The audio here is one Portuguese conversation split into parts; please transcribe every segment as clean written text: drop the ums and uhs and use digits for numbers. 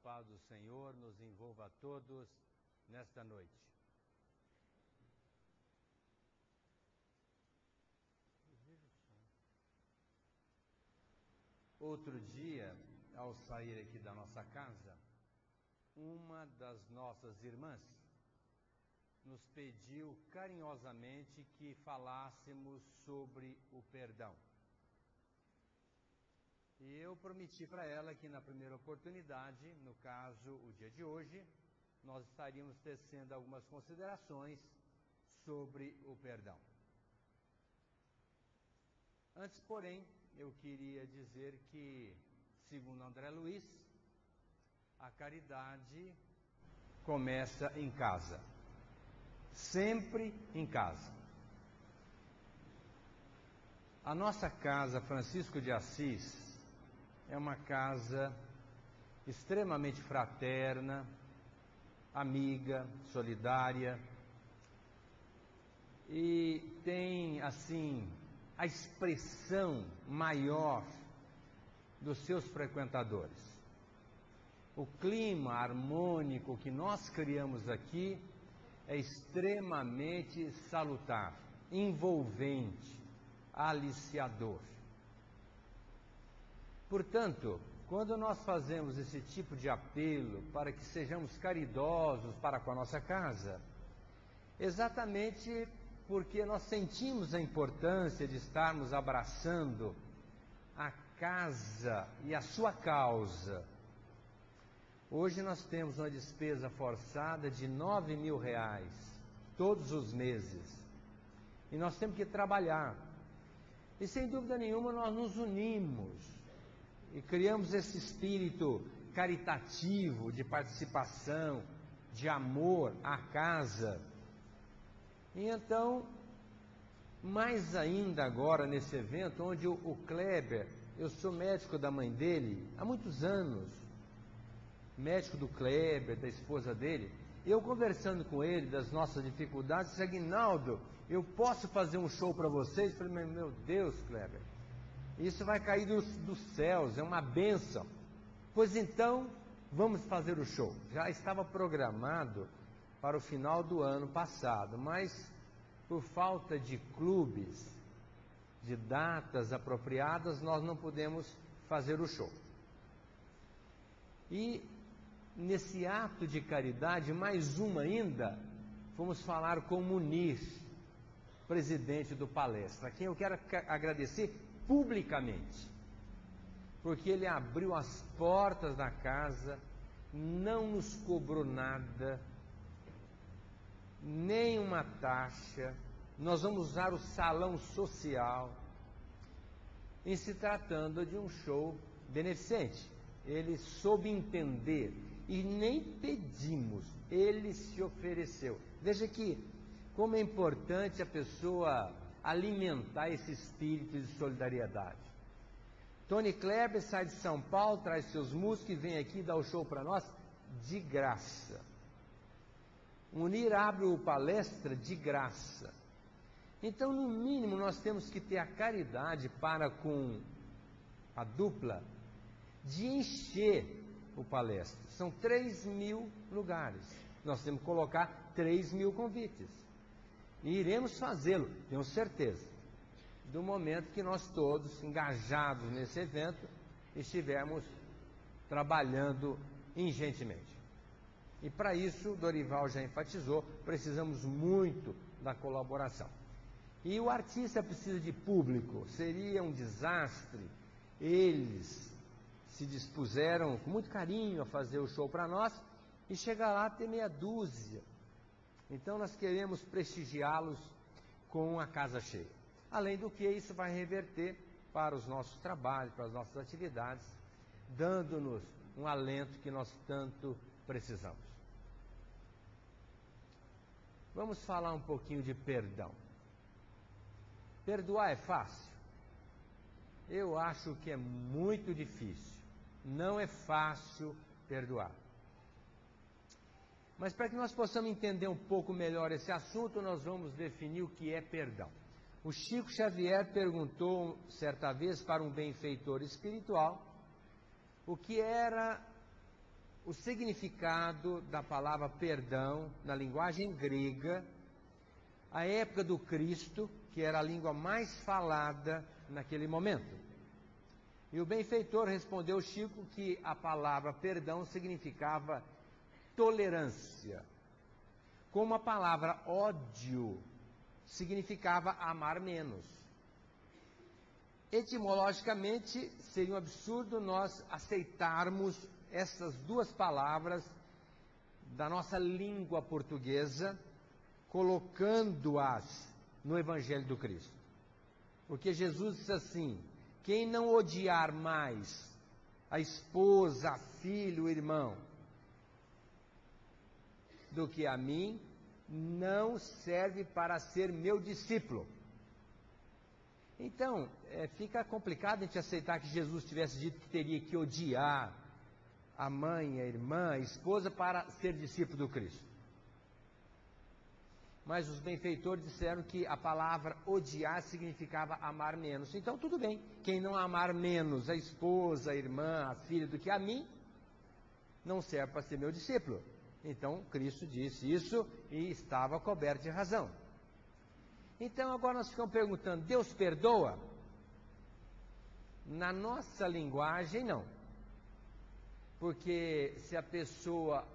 paz do Senhor nos envolva a todos nesta noite. Outro dia, ao sair aqui da nossa casa, uma das nossas irmãs nos pediu carinhosamente que falássemos sobre o perdão. E eu prometi para ela que na primeira oportunidade, no caso o dia de hoje, nós estaríamos tecendo algumas considerações sobre o perdão. Antes, porém, eu queria dizer que, segundo André Luiz, a caridade começa em casa. Sempre em casa. A nossa casa, Francisco de Assis, é uma casa extremamente fraterna, amiga, solidária, e tem, assim, a expressão maior dos seus frequentadores. O clima harmônico que nós criamos aqui é extremamente salutar, envolvente, aliciador. Portanto, quando nós fazemos esse tipo de apelo para que sejamos caridosos para com a nossa casa, exatamente porque nós sentimos a importância de estarmos abraçando a casa e a sua causa. Hoje nós temos uma despesa forçada de R$9.000 todos os meses. E nós temos que trabalhar. E sem dúvida nenhuma nós nos unimos e criamos esse espírito caritativo de participação, de amor à casa. E então, mais ainda agora nesse evento, onde o Kleber, eu sou médico da mãe dele há muitos anos, médico do Kleber, da esposa dele, eu conversando com ele das nossas dificuldades, disse: Aguinaldo, eu posso fazer um show para vocês? Eu falei: meu Deus, Kleber, isso vai cair dos céus, é uma bênção. Pois então, vamos fazer o show. Já estava programado para o final do ano passado, mas por falta de clubes, de datas apropriadas, nós não pudemos fazer o show. E nesse ato de caridade, mais uma ainda, fomos falar com o Munir, presidente do Palestra, a quem eu quero agradecer publicamente, porque ele abriu as portas da casa, não nos cobrou nada, nem uma taxa. Nós vamos usar o salão social, em se tratando de um show beneficente. Ele soube entender e nem pedimos, ele se ofereceu. Veja que como é importante a pessoa alimentar esse espírito de solidariedade. Tony Kleber sai de São Paulo, traz seus músicos e vem aqui dar o show para nós de graça. Munir abre o Palestra de graça. Então, no mínimo, nós temos que ter a caridade para com a dupla de encher o Palestra. São 3.000 lugares. Nós temos que colocar 3.000 convites. E iremos fazê-lo, tenho certeza, do momento que nós todos, engajados nesse evento, estivermos trabalhando ingentemente. E para isso, Dorival já enfatizou, precisamos muito da colaboração. E o artista precisa de público, seria um desastre. Eles se dispuseram com muito carinho a fazer o show para nós e chegar lá ter meia dúzia. Então nós queremos prestigiá-los com a casa cheia. Além do que, isso vai reverter para os nossos trabalhos, para as nossas atividades, dando-nos um alento que nós tanto precisamos. Vamos falar um pouquinho de perdão. Perdoar é fácil? Eu acho que é muito difícil. Não é fácil perdoar. Mas para que nós possamos entender um pouco melhor esse assunto, nós vamos definir o que é perdão. O Chico Xavier perguntou certa vez para um benfeitor espiritual o que era o significado da palavra perdão na linguagem grega, à época do Cristo, que era a língua mais falada naquele momento. E o benfeitor respondeu ao Chico que a palavra perdão significava tolerância, como a palavra ódio significava amar menos. Etimologicamente, seria um absurdo nós aceitarmos essas duas palavras da nossa língua portuguesa, colocando-as no Evangelho do Cristo. Porque Jesus disse assim: quem não odiar mais a esposa, a filho, o irmão, do que a mim, não serve para ser meu discípulo. Então, fica complicado a gente aceitar que Jesus tivesse dito que teria que odiar a mãe, a irmã, a esposa para ser discípulo do Cristo. Mas os benfeitores disseram que a palavra odiar significava amar menos. Então, tudo bem, quem não amar menos a esposa, a irmã, a filha do que a mim, não serve para ser meu discípulo. Então, Cristo disse isso e estava coberto de razão. Então, agora nós ficamos perguntando, Deus perdoa? Na nossa linguagem, não. Porque se a pessoa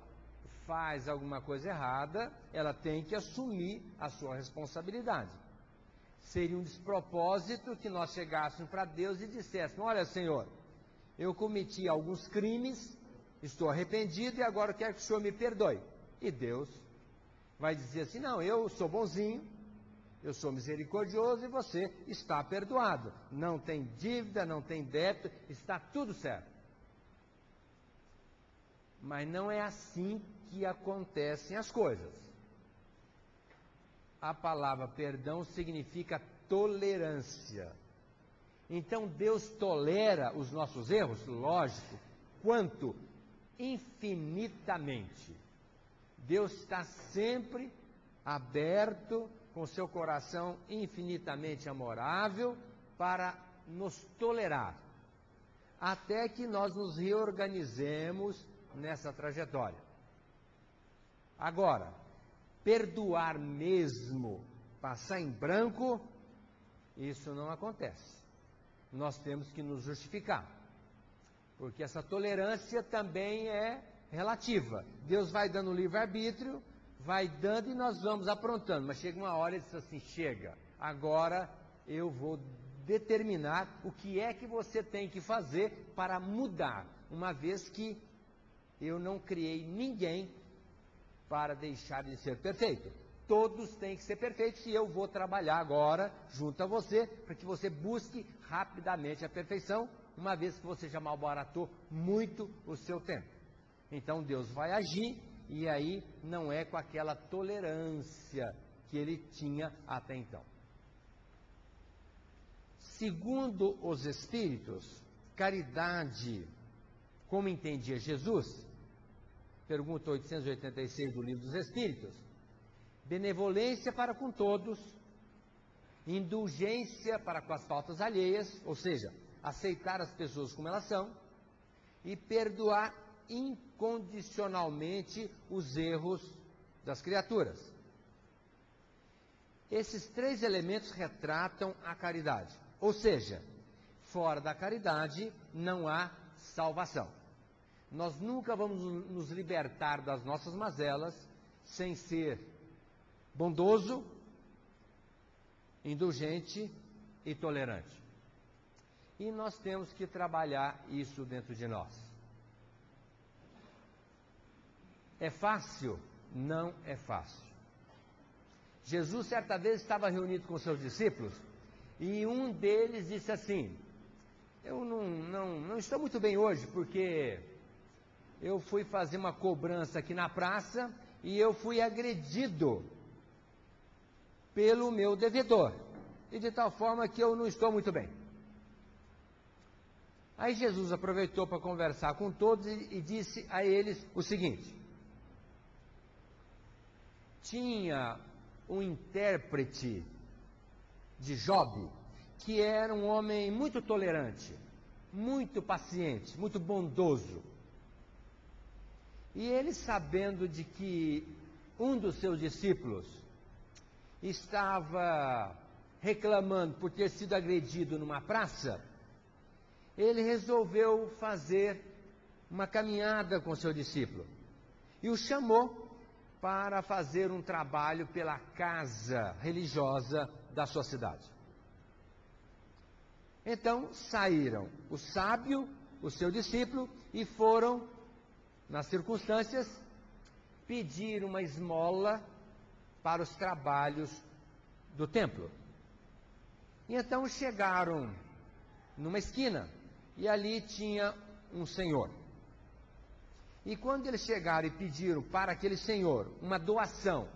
faz alguma coisa errada, ela tem que assumir a sua responsabilidade. Seria um despropósito que nós chegássemos para Deus e disséssemos: olha, Senhor, eu cometi alguns crimes, estou arrependido e agora quero que o Senhor me perdoe. E Deus vai dizer assim: não, eu sou bonzinho, eu sou misericordioso e você está perdoado. Não tem dívida, não tem débito, está tudo certo. Mas não é assim que acontecem as coisas. A palavra perdão significa tolerância. Então Deus tolera os nossos erros? Lógico. Quanto? Infinitamente. Deus está sempre aberto, com seu coração infinitamente amorável, para nos tolerar, até que nós nos reorganizemos nessa trajetória. Agora, perdoar mesmo, passar em branco, isso não acontece. Nós temos que nos justificar, porque essa tolerância também é relativa. Deus vai dando livre-arbítrio, vai dando e nós vamos aprontando, mas chega uma hora e diz assim: chega, agora eu vou determinar o que é que você tem que fazer para mudar, uma vez que eu não criei ninguém para deixar de ser perfeito. Todos têm que ser perfeitos e eu vou trabalhar agora junto a você para que você busque rapidamente a perfeição, uma vez que você já malbaratou muito o seu tempo. Então Deus vai agir e aí não é com aquela tolerância que ele tinha até então. Segundo os Espíritos, caridade, como entendia Jesus, pergunta 886 do Livro dos Espíritos: benevolência para com todos, indulgência para com as faltas alheias, ou seja, aceitar as pessoas como elas são, e perdoar incondicionalmente os erros das criaturas. Esses três elementos retratam a caridade, ou seja, fora da caridade não há salvação. Nós nunca vamos nos libertar das nossas mazelas sem ser bondoso, indulgente e tolerante. E nós temos que trabalhar isso dentro de nós. É fácil? Não é fácil. Jesus certa vez estava reunido com seus discípulos e um deles disse assim: eu não estou muito bem hoje porque eu fui fazer uma cobrança aqui na praça e eu fui agredido pelo meu devedor, e de tal forma que eu não estou muito bem. Aí Jesus aproveitou para conversar com todos e disse a eles o seguinte: tinha um intérprete de Job, que era um homem muito tolerante, muito paciente, muito bondoso. E ele, sabendo de que um dos seus discípulos estava reclamando por ter sido agredido numa praça, ele resolveu fazer uma caminhada com seu discípulo e o chamou para fazer um trabalho pela casa religiosa da sua cidade. Então saíram o sábio, o seu discípulo, e foram, nas circunstâncias, pedir uma esmola para os trabalhos do templo. E então chegaram numa esquina, e ali tinha um senhor. E quando eles chegaram e pediram para aquele senhor uma doação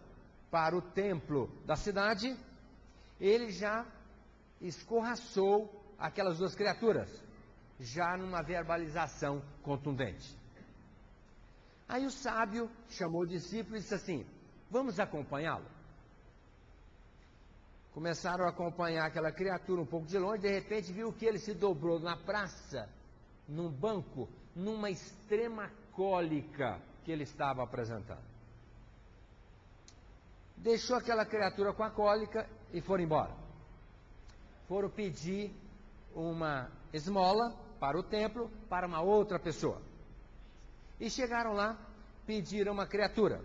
para o templo da cidade, ele já escorraçou aquelas duas criaturas, já numa verbalização contundente. Aí o sábio chamou o discípulo e disse assim: vamos acompanhá-lo? Começaram a acompanhar aquela criatura um pouco de longe. De repente viu que ele se dobrou na praça, num banco, numa extrema cólica que ele estava apresentando. Deixou aquela criatura com a cólica e foram embora. Foram pedir uma esmola para o templo, para uma outra pessoa. E chegaram lá, pediram uma criatura.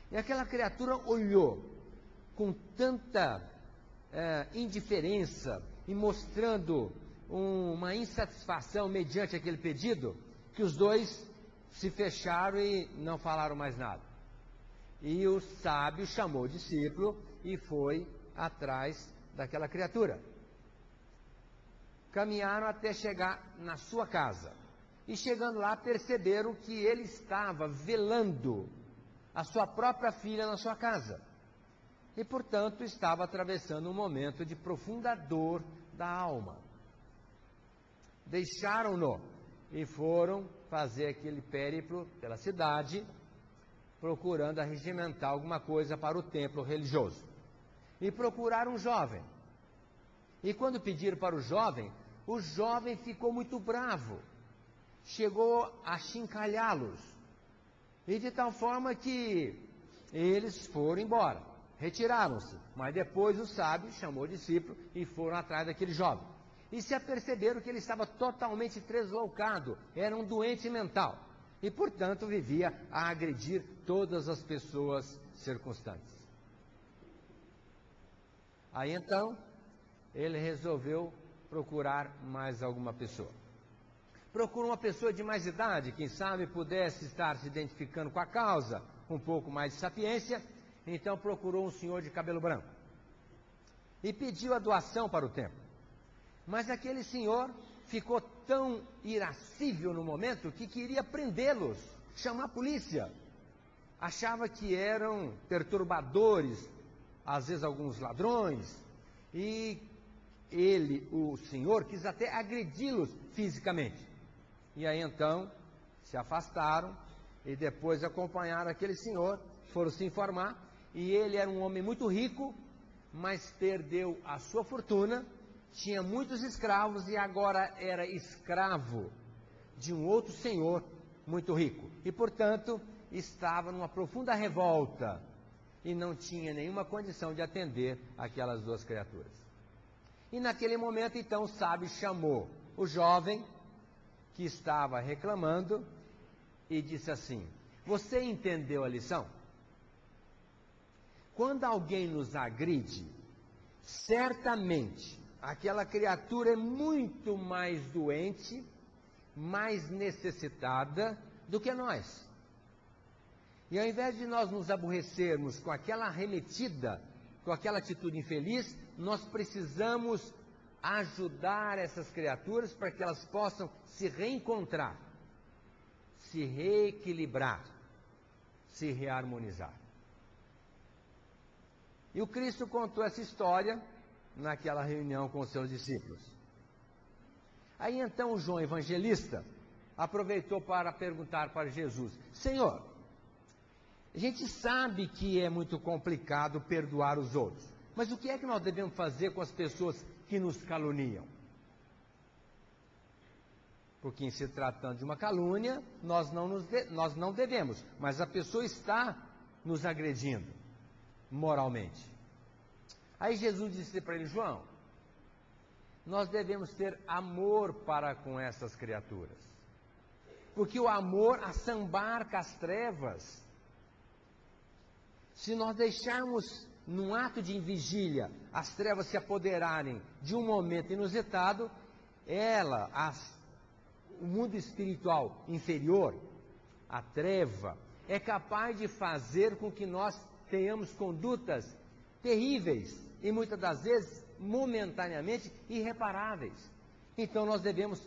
E aquela criatura olhou com tanta indiferença e mostrando uma insatisfação mediante aquele pedido, que os dois se fecharam e não falaram mais nada. E o sábio chamou o discípulo e foi atrás daquela criatura. Caminharam até chegar na sua casa. E chegando lá, perceberam que ele estava velando a sua própria filha na sua casa. E, portanto, estava atravessando um momento de profunda dor da alma. Deixaram-no e foram fazer aquele périplo pela cidade, procurando arregimentar alguma coisa para o templo religioso. E procuraram um jovem. E quando pediram para o jovem ficou muito bravo. Chegou a chincalhá-los. E de tal forma que eles foram embora, retiraram-se. Mas depois o sábio chamou o discípulo e foram atrás daquele jovem. E se aperceberam que ele estava totalmente tresloucado, era um doente mental. E, portanto, vivia a agredir todas as pessoas circunstantes. Aí então, ele resolveu procurar mais alguma pessoa. Procurou uma pessoa de mais idade, quem sabe pudesse estar se identificando com a causa, com um pouco mais de sapiência. Então procurou um senhor de cabelo branco e pediu a doação para o templo. Mas aquele senhor ficou tão irascível no momento que queria prendê-los, chamar a polícia. Achava que eram perturbadores, às vezes alguns ladrões, e ele, o senhor, quis até agredi-los fisicamente. E aí então se afastaram e depois acompanharam aquele senhor, foram se informar, e ele era um homem muito rico, mas perdeu a sua fortuna, tinha muitos escravos e agora era escravo de um outro senhor muito rico. E portanto estava numa profunda revolta e não tinha nenhuma condição de atender aquelas duas criaturas. E naquele momento então o sábio chamou o jovem que estava reclamando e disse assim: você entendeu a lição? Quando alguém nos agride, certamente aquela criatura é muito mais doente, mais necessitada do que nós. E ao invés de nós nos aborrecermos com aquela arremetida, com aquela atitude infeliz, nós precisamos ajudar essas criaturas para que elas possam se reencontrar, se reequilibrar, se reharmonizar. E o Cristo contou essa história naquela reunião com os seus discípulos. Aí então o João Evangelista aproveitou para perguntar para Jesus: Senhor, a gente sabe que é muito complicado perdoar os outros, mas o que é que nós devemos fazer com as pessoas que nos caluniam? Porque em se tratando de uma calúnia, nós não devemos, mas a pessoa está nos agredindo moralmente. Aí Jesus disse para ele: João, nós devemos ter amor para com essas criaturas, porque o amor assambarca as trevas. Se nós deixarmos num ato de vigília as trevas se apoderarem de um momento inusitado, o mundo espiritual inferior, a treva, é capaz de fazer com que nós tenhamos condutas terríveis e muitas das vezes momentaneamente irreparáveis. Então nós devemos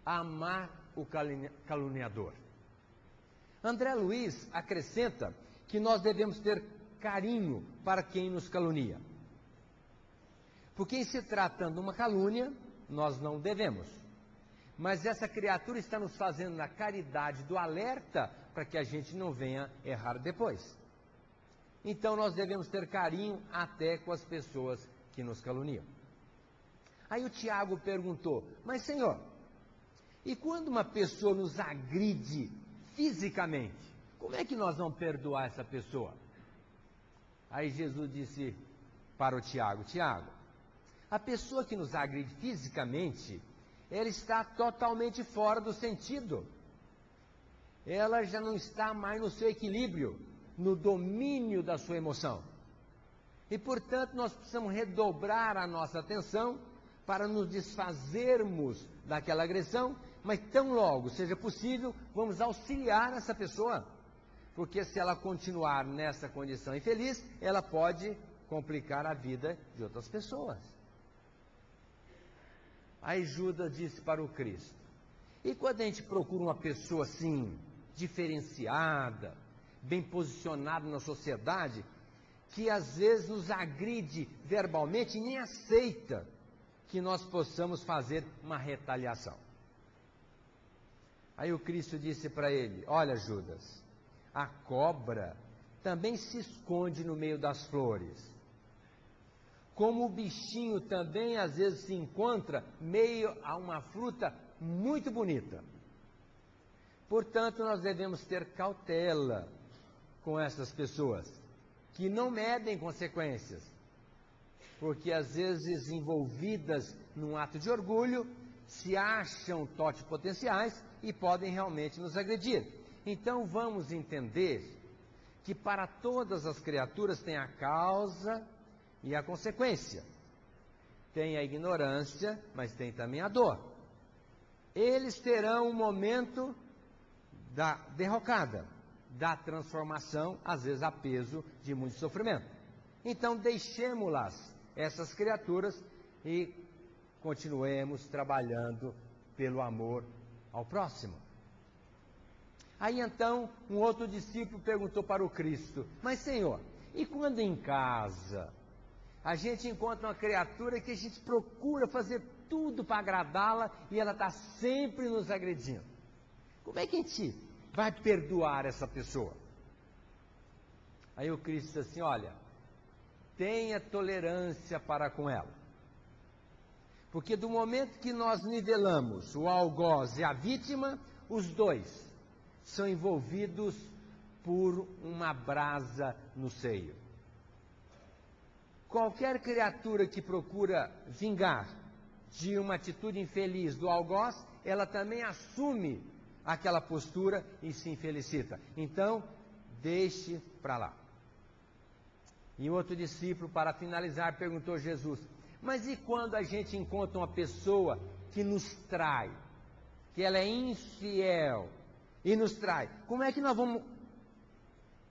amar o caluniador. André Luiz acrescenta que nós devemos ter carinho para quem nos calunia. Porque em se tratando de uma calúnia, nós não devemos. Mas essa criatura está nos fazendo a caridade do alerta para que a gente não venha errar depois. Então nós devemos ter carinho até com as pessoas que nos caluniam. Aí o Tiago perguntou: mas Senhor, e quando uma pessoa nos agride fisicamente, como é que nós vamos perdoar essa pessoa? Aí Jesus disse para o Tiago: Tiago, a pessoa que nos agride fisicamente, ela está totalmente fora do sentido. Ela já não está mais no seu equilíbrio, no domínio da sua emoção. E, portanto, nós precisamos redobrar a nossa atenção para nos desfazermos daquela agressão, mas tão logo seja possível, vamos auxiliar essa pessoa. Porque se ela continuar nessa condição infeliz, ela pode complicar a vida de outras pessoas. Aí Judas disse para o Cristo: e quando a gente procura uma pessoa assim, diferenciada, bem posicionada na sociedade, que às vezes nos agride verbalmente e nem aceita que nós possamos fazer uma retaliação? Aí o Cristo disse para ele: olha, Judas, a cobra também se esconde no meio das flores, como o bichinho também às vezes se encontra meio a uma fruta muito bonita. Portanto, nós devemos ter cautela com essas pessoas que não medem consequências, porque às vezes envolvidas num ato de orgulho, se acham totipotenciais e podem realmente nos agredir. Então vamos entender que para todas as criaturas tem a causa e a consequência. Tem a ignorância, mas tem também a dor. Eles terão um momento da derrocada, da transformação, às vezes a peso de muito sofrimento. Então deixemos-las, essas criaturas, e continuemos trabalhando pelo amor ao próximo. Aí então um outro discípulo perguntou para o Cristo: mas Senhor, e quando em casa a gente encontra uma criatura que a gente procura fazer tudo para agradá-la e ela está sempre nos agredindo? Como é que a gente vai perdoar essa pessoa? Aí o Cristo disse assim: olha, tenha tolerância para com ela. Porque do momento que nós nivelamos o algoz e a vítima, os dois são envolvidos por uma brasa no seio. Qualquer criatura que procura vingar de uma atitude infeliz do algoz, ela também assume aquela postura e se infelicita. Então, deixe para lá. E outro discípulo, para finalizar, perguntou a Jesus: mas e quando a gente encontra uma pessoa que nos trai, que ela é infiel e nos trai, como é que nós vamos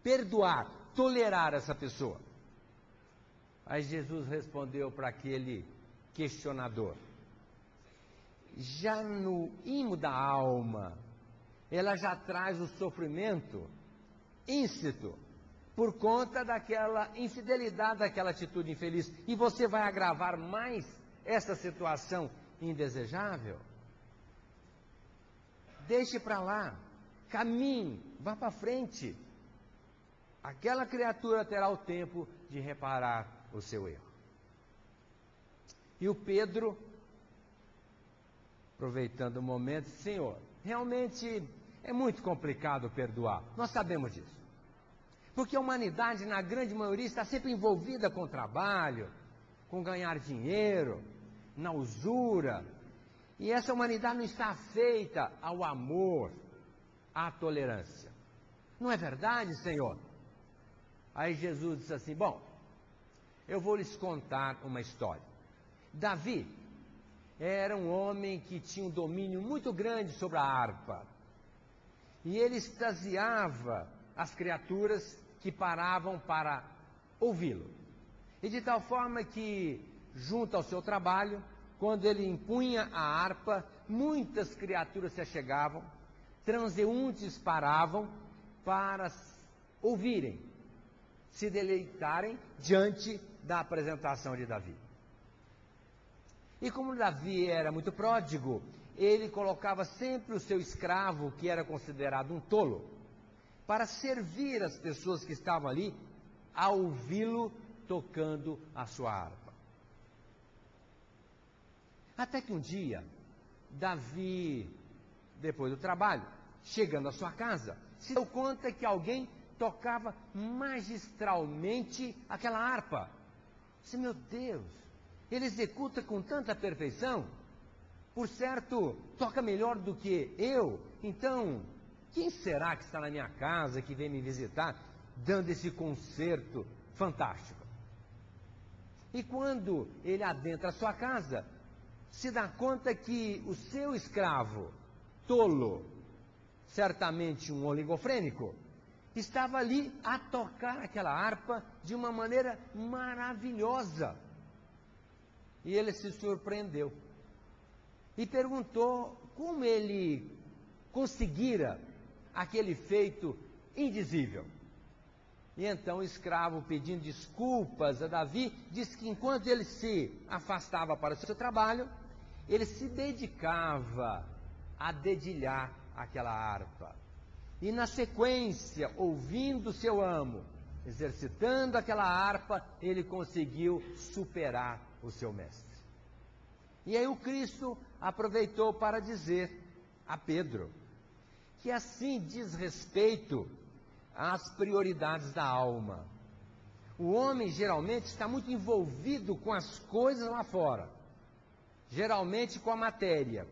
perdoar, tolerar essa pessoa? Aí Jesus respondeu para aquele questionador: já no imo da alma, ela já traz o sofrimento íncito, por conta daquela infidelidade, daquela atitude infeliz, e você vai agravar mais essa situação indesejável? Deixe para lá, caminhe, vá para frente. Aquela criatura terá o tempo de reparar o seu erro. E o Pedro aproveitando o momento, Senhor, realmente é muito complicado perdoar. Nós sabemos disso. Porque a humanidade, na grande maioria, está sempre envolvida com o trabalho, com ganhar dinheiro, na usura. E essa humanidade não está feita ao amor, à tolerância. Não é verdade, Senhor? Aí Jesus disse assim, bom, eu vou lhes contar uma história. Davi era um homem que tinha um domínio muito grande sobre a harpa. E ele extasiava as criaturas que paravam para ouvi-lo. E de tal forma que, junto ao seu trabalho, quando ele empunha a harpa, muitas criaturas se achegavam, transeuntes paravam para ouvirem, se deleitarem diante da apresentação de Davi. E como Davi era muito pródigo, ele colocava sempre o seu escravo, que era considerado um tolo, para servir as pessoas que estavam ali a ouvi-lo tocando a sua harpa. Até que um dia, Davi, depois do trabalho, chegando à sua casa, se deu conta que alguém tocava magistralmente aquela harpa. Disse, meu Deus, ele executa com tanta perfeição, por certo, toca melhor do que eu, então, quem será que está na minha casa, que vem me visitar, dando esse concerto fantástico? E quando ele adentra a sua casa, se dá conta que o seu escravo, tolo, certamente um oligofrênico, estava ali a tocar aquela harpa de uma maneira maravilhosa. E ele se surpreendeu e perguntou como ele conseguira aquele feito indizível. E então o escravo, pedindo desculpas a Davi, disse que enquanto ele se afastava para o seu trabalho, ele se dedicava a dedilhar aquela harpa. E na sequência, ouvindo seu amo, exercitando aquela harpa, ele conseguiu superar o seu mestre. E aí o Cristo aproveitou para dizer a Pedro que assim diz respeito às prioridades da alma. O homem geralmente está muito envolvido com as coisas lá fora, geralmente com a matéria,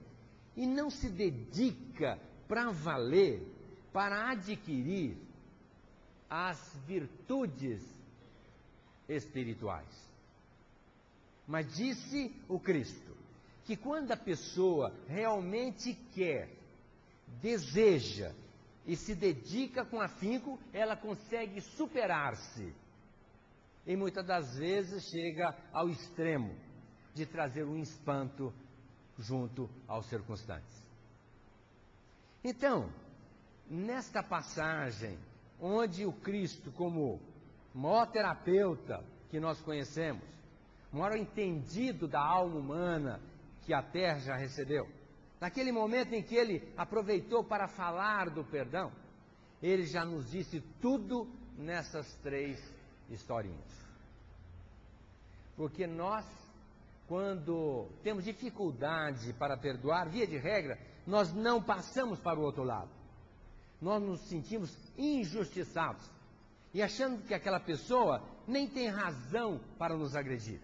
e não se dedica para valer, para adquirir as virtudes espirituais. Mas disse o Cristo que quando a pessoa realmente quer, deseja e se dedica com afinco, ela consegue superar-se. E muitas das vezes chega ao extremo de trazer um espanto junto aos circunstantes. Então, nesta passagem, onde o Cristo, como maior terapeuta que nós conhecemos, maior entendido da alma humana que a terra já recebeu, naquele momento em que ele aproveitou para falar do perdão, ele já nos disse tudo nessas 3 historinhas. Porque nós, quando temos dificuldade para perdoar, via de regra, nós não passamos para o outro lado. Nós nos sentimos injustiçados e achando que aquela pessoa nem tem razão para nos agredir.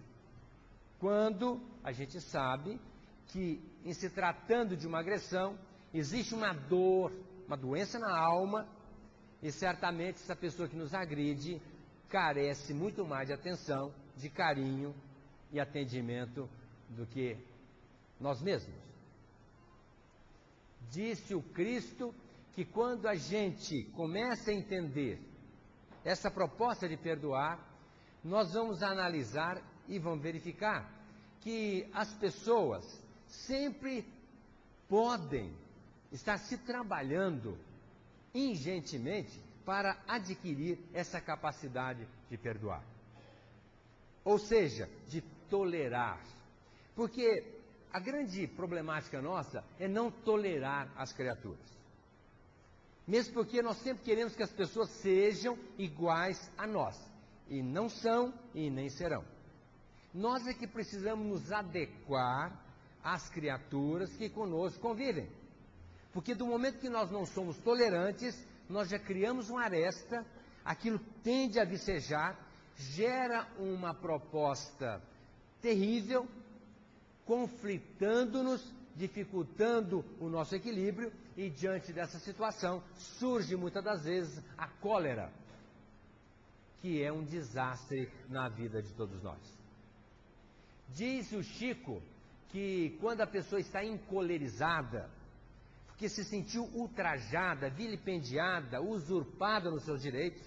Quando a gente sabe que, em se tratando de uma agressão, existe uma dor, uma doença na alma, e certamente essa pessoa que nos agride carece muito mais de atenção, de carinho e atendimento do que nós mesmos. Disse o Cristo que quando a gente começa a entender essa proposta de perdoar, nós vamos analisar e vamos verificar que as pessoas sempre podem estar se trabalhando ingentemente para adquirir essa capacidade de perdoar. Ou seja, de tolerar. Porque a grande problemática nossa é não tolerar as criaturas. Mesmo porque nós sempre queremos que as pessoas sejam iguais a nós. E não são e nem serão. Nós é que precisamos nos adequar as criaturas que conosco convivem. Porque do momento que nós não somos tolerantes, nós já criamos uma aresta, aquilo tende a vicejar, gera uma proposta terrível, conflitando-nos, dificultando o nosso equilíbrio, e diante dessa situação surge muitas das vezes a cólera, que é um desastre na vida de todos nós. Diz o Chico que quando a pessoa está encolerizada, porque se sentiu ultrajada, vilipendiada, usurpada nos seus direitos,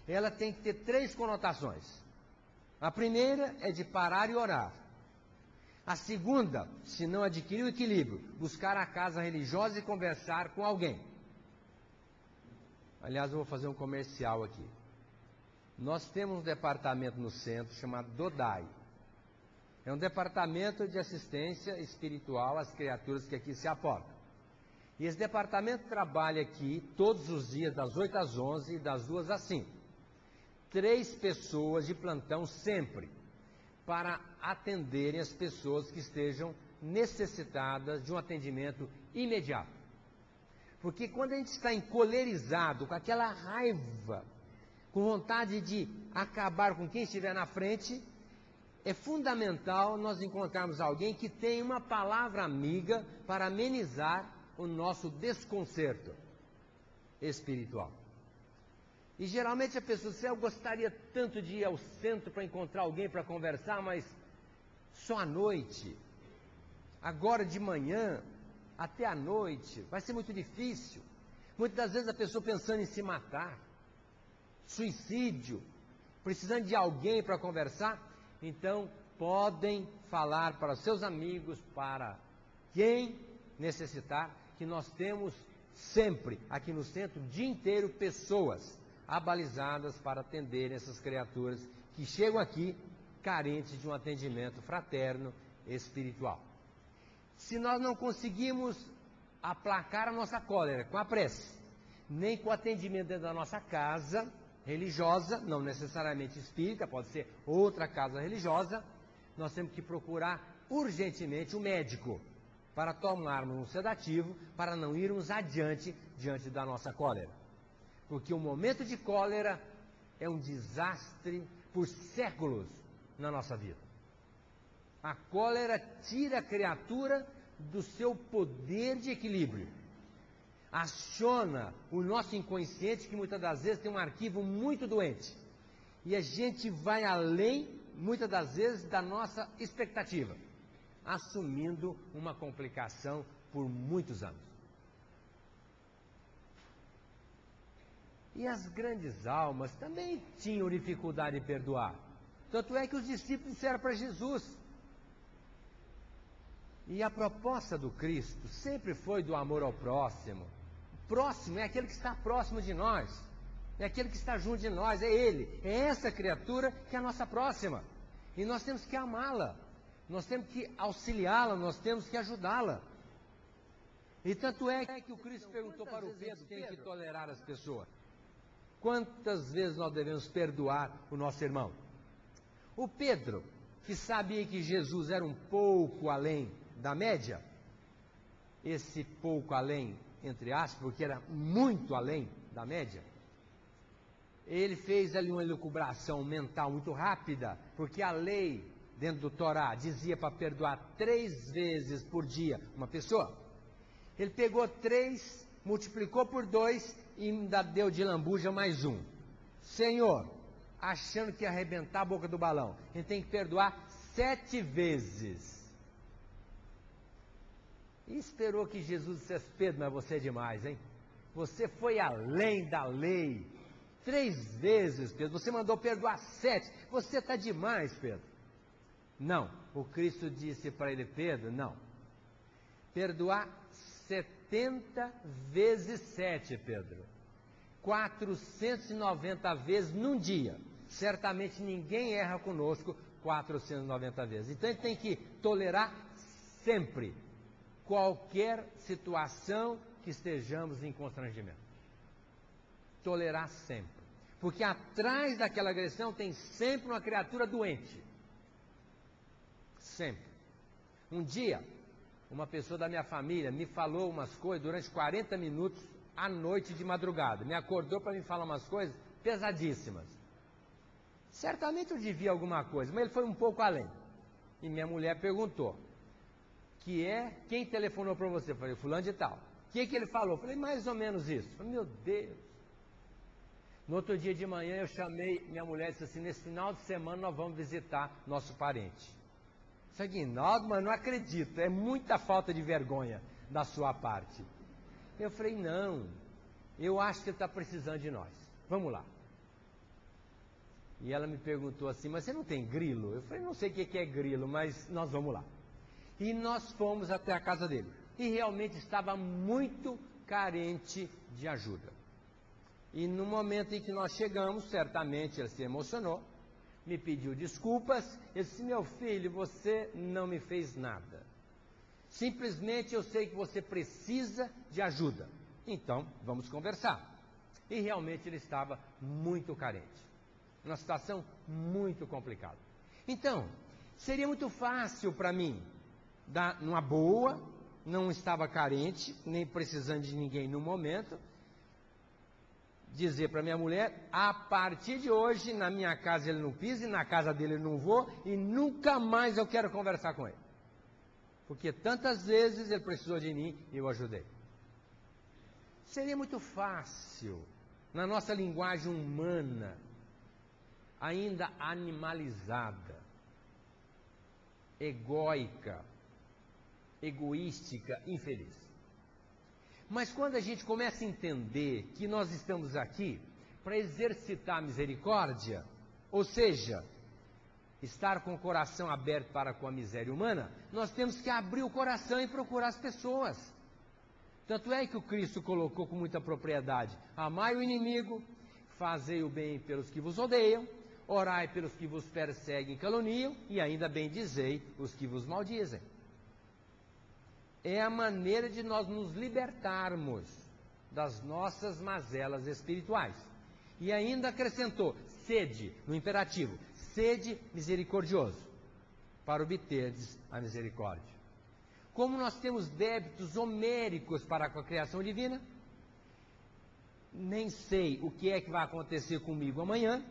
ela tem que ter 3 conotações. A primeira é de parar e orar. A segunda, se não adquirir o equilíbrio, buscar a casa religiosa e conversar com alguém. Aliás, eu vou fazer um comercial aqui. Nós temos um departamento no centro chamado DODAI. É um departamento de assistência espiritual às criaturas que aqui se aportam. E esse departamento trabalha aqui todos os dias, das 8 às 11 e das 2 às 5. 3 pessoas de plantão sempre, para atenderem as pessoas que estejam necessitadas de um atendimento imediato. Porque quando a gente está encolerizado, com aquela raiva, com vontade de acabar com quem estiver na frente, é fundamental nós encontrarmos alguém que tenha uma palavra amiga para amenizar o nosso desconcerto espiritual. E geralmente a pessoa diz, eu gostaria tanto de ir ao centro para encontrar alguém para conversar, mas só à noite, agora de manhã, até à noite, vai ser muito difícil. Muitas das vezes a pessoa pensando em se matar, suicídio, precisando de alguém para conversar, então podem falar para seus amigos, para quem necessitar, que nós temos sempre aqui no centro, o dia inteiro, pessoas abalizadas para atenderem essas criaturas que chegam aqui carentes de um atendimento fraterno espiritual. Se nós não conseguimos aplacar a nossa cólera com a prece, nem com o atendimento dentro da nossa casa religiosa, não necessariamente espírita, pode ser outra casa religiosa, nós temos que procurar urgentemente um médico para tomarmos um sedativo, para não irmos adiante diante da nossa cólera. Porque o momento de cólera é um desastre por séculos na nossa vida. A cólera tira a criatura do seu poder de equilíbrio. Aciona o nosso inconsciente, que muitas das vezes tem um arquivo muito doente. E a gente vai além, muitas das vezes, da nossa expectativa, assumindo uma complicação por muitos anos. E as grandes almas também tinham dificuldade em perdoar. Tanto é que os discípulos disseram para Jesus. E a proposta do Cristo sempre foi do amor ao próximo. O próximo é aquele que está próximo de nós. É aquele que está junto de nós, é Ele. É essa criatura que é a nossa próxima. E nós temos que amá-la. Nós temos que auxiliá-la, nós temos que ajudá-la. E tanto é que o Cristo perguntou para o Pedro, tem que tolerar as pessoas. Quantas vezes nós devemos perdoar o nosso irmão? O Pedro, que sabia que Jesus era um pouco além da média, esse pouco além, entre aspas, porque era muito além da média, ele fez ali uma elucubração mental muito rápida, porque a lei dentro do Torá dizia para perdoar 3 vezes por dia uma pessoa. Ele pegou 3, multiplicou por 2 e ainda deu de lambuja mais 1. Senhor, achando que ia arrebentar a boca do balão, a gente tem que perdoar 7 vezes. E esperou que Jesus dissesse, Pedro, mas você é demais, hein? Você foi além da lei. 3 vezes, Pedro, você mandou perdoar 7. Você está demais, Pedro. Não, o Cristo disse para ele, Pedro, não. Perdoar 70 vezes 7, Pedro. 490 vezes num dia. Certamente ninguém erra conosco 490 vezes. Então ele tem que tolerar sempre qualquer situação que estejamos em constrangimento. Tolerar sempre. Porque atrás daquela agressão tem sempre uma criatura doente. Sempre. Um dia, uma pessoa da minha família me falou umas coisas durante 40 minutos à noite de madrugada. Me acordou para me falar umas coisas pesadíssimas. Certamente eu devia alguma coisa, mas ele foi um pouco além. E minha mulher perguntou, quem telefonou para você? Eu falei, fulano de tal. O que ele falou? Eu falei, mais ou menos isso. Eu falei, meu Deus. No outro dia de manhã eu chamei minha mulher e disse assim, nesse final de semana nós vamos visitar nosso parente. Isso aqui, mas não acredito, é muita falta de vergonha da sua parte. Eu falei, não, eu acho que ele está precisando de nós. Vamos lá. E ela me perguntou assim, mas você não tem grilo? Eu falei, não sei o que é grilo, mas nós vamos lá. E nós fomos até a casa dele. E realmente estava muito carente de ajuda. E no momento em que nós chegamos, certamente ele se emocionou, me pediu desculpas. Eu disse, meu filho, você não me fez nada. Simplesmente eu sei que você precisa de ajuda. Então, vamos conversar. E realmente ele estava muito carente. Uma situação muito complicada. Então, seria muito fácil para mim, numa boa, não estava carente, nem precisando de ninguém no momento, dizer para minha mulher, a partir de hoje, na minha casa ele não pisa, e na casa dele eu não vou, e nunca mais eu quero conversar com ele. Porque tantas vezes ele precisou de mim e eu ajudei. Seria muito fácil, na nossa linguagem humana, ainda animalizada, egóica, egoística, infeliz. Mas quando a gente começa a entender que nós estamos aqui para exercitar a misericórdia, ou seja, estar com o coração aberto para com a miséria humana, nós temos que abrir o coração e procurar as pessoas. Tanto é que o Cristo colocou com muita propriedade, amai o inimigo, fazei o bem pelos que vos odeiam, orai pelos que vos perseguem e caluniam, e ainda bendizei os que vos maldizem. É a maneira de nós nos libertarmos das nossas mazelas espirituais. E ainda acrescentou, sede, no imperativo, sede misericordioso, para obterdes a misericórdia. Como nós temos débitos homéricos para com a criação divina, nem sei o que é que vai acontecer comigo amanhã,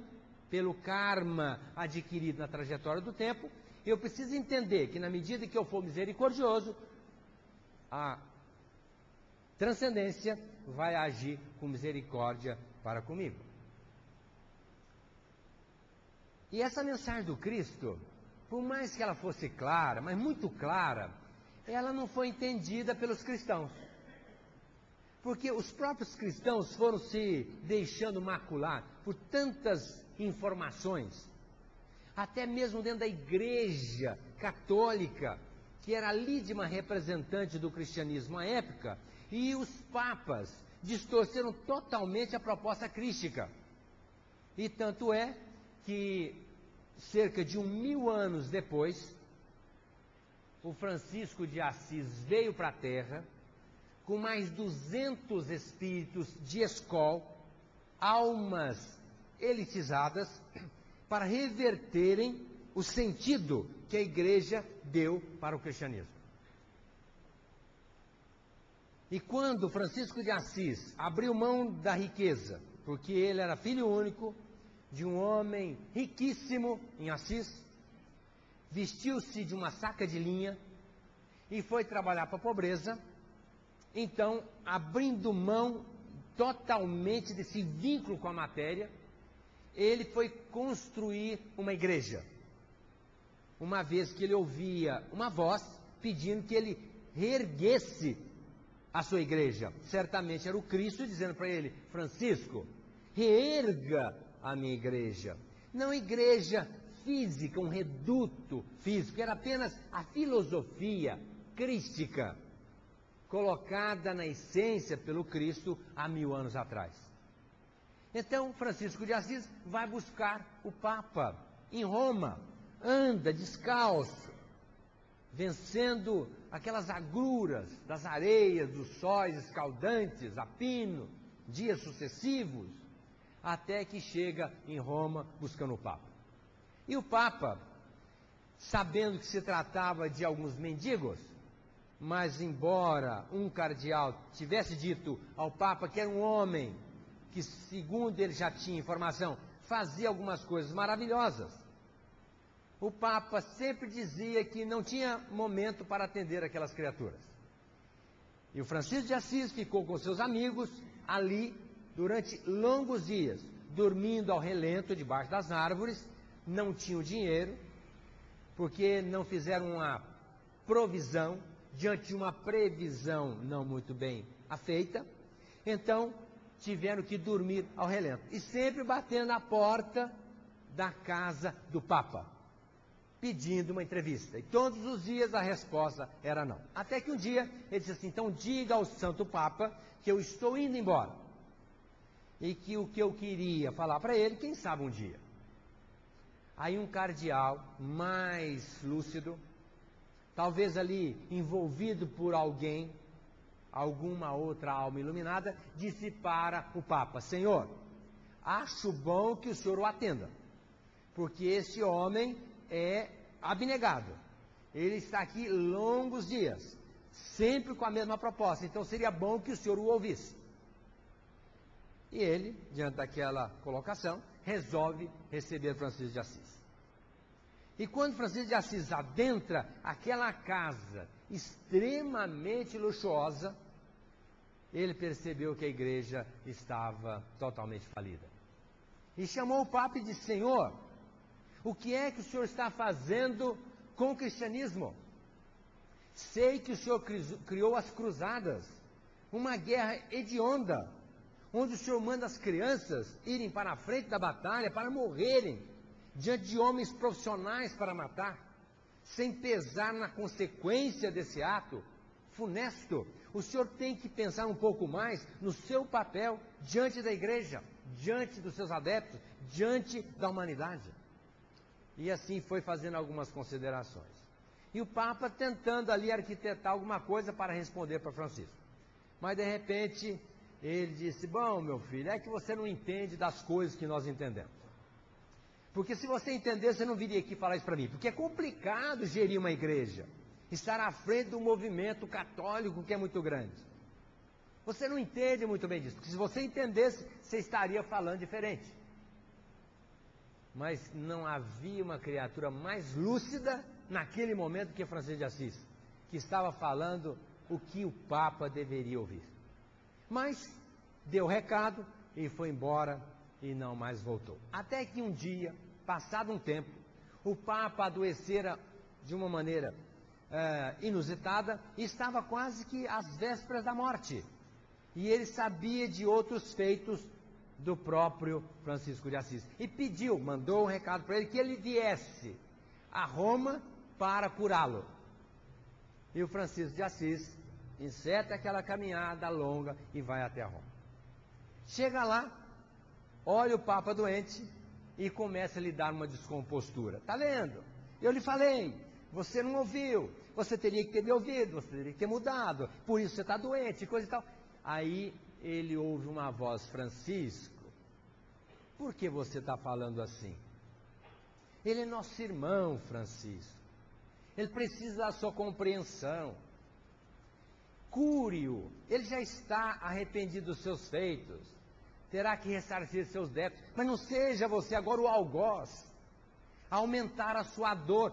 pelo karma adquirido na trajetória do tempo, eu preciso entender que na medida que eu for misericordioso, a transcendência vai agir com misericórdia para comigo. E essa mensagem do Cristo, por mais que ela fosse clara, mas muito clara, ela não foi entendida pelos cristãos. Porque os próprios cristãos foram se deixando macular por tantas informações, até mesmo dentro da igreja católica, que era a lídima representante do cristianismo à época, e os papas distorceram totalmente a proposta crística. E tanto é que, cerca de 1000 anos depois, o Francisco de Assis veio para a Terra, com mais 200 espíritos de escola, almas elitizadas, para reverterem o sentido que a igreja deu para o cristianismo. E quando Francisco de Assis abriu mão da riqueza, porque ele era filho único de um homem riquíssimo em Assis, vestiu-se de uma saca de linha e foi trabalhar para a pobreza, então, abrindo mão totalmente desse vínculo com a matéria, ele foi construir uma igreja. Uma vez que ele ouvia uma voz pedindo que ele reerguesse a sua igreja. Certamente era o Cristo dizendo para ele, Francisco, reerga a minha igreja. Não igreja física, um reduto físico, era apenas a filosofia crística, colocada na essência pelo Cristo há 1000 anos atrás. Então, Francisco de Assis vai buscar o Papa em Roma, anda descalço, vencendo aquelas agruras das areias, dos sóis escaldantes, a pino, dias sucessivos, até que chega em Roma buscando o Papa. E o Papa, sabendo que se tratava de alguns mendigos, Mas embora um cardeal tivesse dito ao Papa que era um homem que, segundo ele já tinha informação, fazia algumas coisas maravilhosas, o Papa sempre dizia que não tinha momento para atender aquelas criaturas. E o Francisco de Assis ficou com seus amigos ali durante longos dias, dormindo ao relento debaixo das árvores, não tinham dinheiro, porque não fizeram uma provisão, diante de uma previsão não muito bem afeita, então tiveram que dormir ao relento. E sempre batendo na porta da casa do Papa, pedindo uma entrevista. E todos os dias a resposta era não. Até que um dia ele disse assim: então diga ao Santo Papa que eu estou indo embora. E que o que eu queria falar para ele, quem sabe um dia. Aí um cardeal mais lúcido, talvez ali envolvido por alguém, alguma outra alma iluminada, disse para o Papa: Senhor, acho bom que o senhor o atenda, porque esse homem é abnegado, ele está aqui longos dias, sempre com a mesma proposta, então seria bom que o senhor o ouvisse. E ele, diante daquela colocação, resolve receber Francisco de Assis. E quando Francisco de Assis adentra aquela casa extremamente luxuosa, ele percebeu que a igreja estava totalmente falida. E chamou o Papa e disse: Senhor, o que é que o senhor está fazendo com o cristianismo? Sei que o senhor criou as cruzadas, uma guerra hedionda, onde o senhor manda as crianças irem para a frente da batalha para morrerem diante de homens profissionais para matar, sem pesar na consequência desse ato funesto. O senhor tem que pensar um pouco mais no seu papel diante da igreja, diante dos seus adeptos, diante da humanidade. E assim foi fazendo algumas considerações. E o Papa tentando ali arquitetar alguma coisa para responder para Francisco. Mas de repente ele disse: bom, meu filho, é que você não entende das coisas que nós entendemos. Porque se você entender, você não viria aqui falar isso para mim. Porque é complicado gerir uma igreja, estar à frente de um movimento católico que é muito grande. Você não entende muito bem disso, porque se você entendesse, você estaria falando diferente. Mas não havia uma criatura mais lúcida naquele momento que Francisco de Assis, que estava falando o que o Papa deveria ouvir. Mas deu recado e foi embora e não mais voltou. Até que um dia, passado um tempo, o Papa adoecera de uma maneira inusitada e estava quase que às vésperas da morte. E ele sabia de outros feitos do próprio Francisco de Assis. E pediu, mandou um recado para ele que ele viesse a Roma para curá-lo. E o Francisco de Assis enceta aquela caminhada longa e vai até Roma. Chega lá, olha o Papa doente e começa a lhe dar uma descompostura. Está vendo? Eu lhe falei, você não ouviu, você teria que ter me ouvido, você teria que ter mudado, por isso você está doente, coisa e tal. Aí ele ouve uma voz: Francisco, por que você está falando assim? Ele é nosso irmão, Francisco. Ele precisa da sua compreensão. Cure-o, ele já está arrependido dos seus feitos, terá que ressarcir seus débitos, mas não seja você agora o algoz, aumentar a sua dor.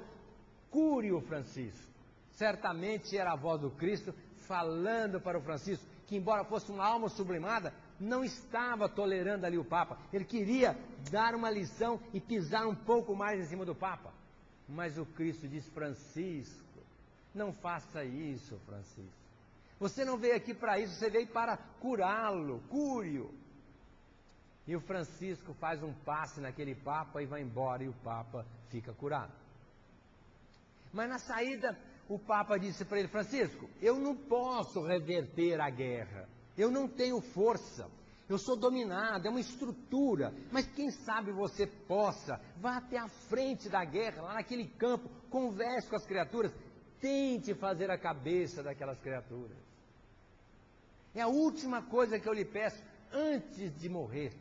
Cure-o, Francisco. Certamente era a voz do Cristo falando para o Francisco, que embora fosse uma alma sublimada, não estava tolerando ali o Papa. Ele queria dar uma lição e pisar um pouco mais em cima do Papa. Mas o Cristo diz: Francisco, não faça isso, Francisco. Você não veio aqui para isso, você veio para curá-lo, cure-o. E o Francisco faz um passe naquele Papa e vai embora, e o Papa fica curado. Mas na saída, o Papa disse para ele: Francisco, eu não posso reverter a guerra, eu não tenho força, eu sou dominado, é uma estrutura, mas quem sabe você possa, vá até a frente da guerra, lá naquele campo, converse com as criaturas, tente fazer a cabeça daquelas criaturas. É a última coisa que eu lhe peço antes de morrer.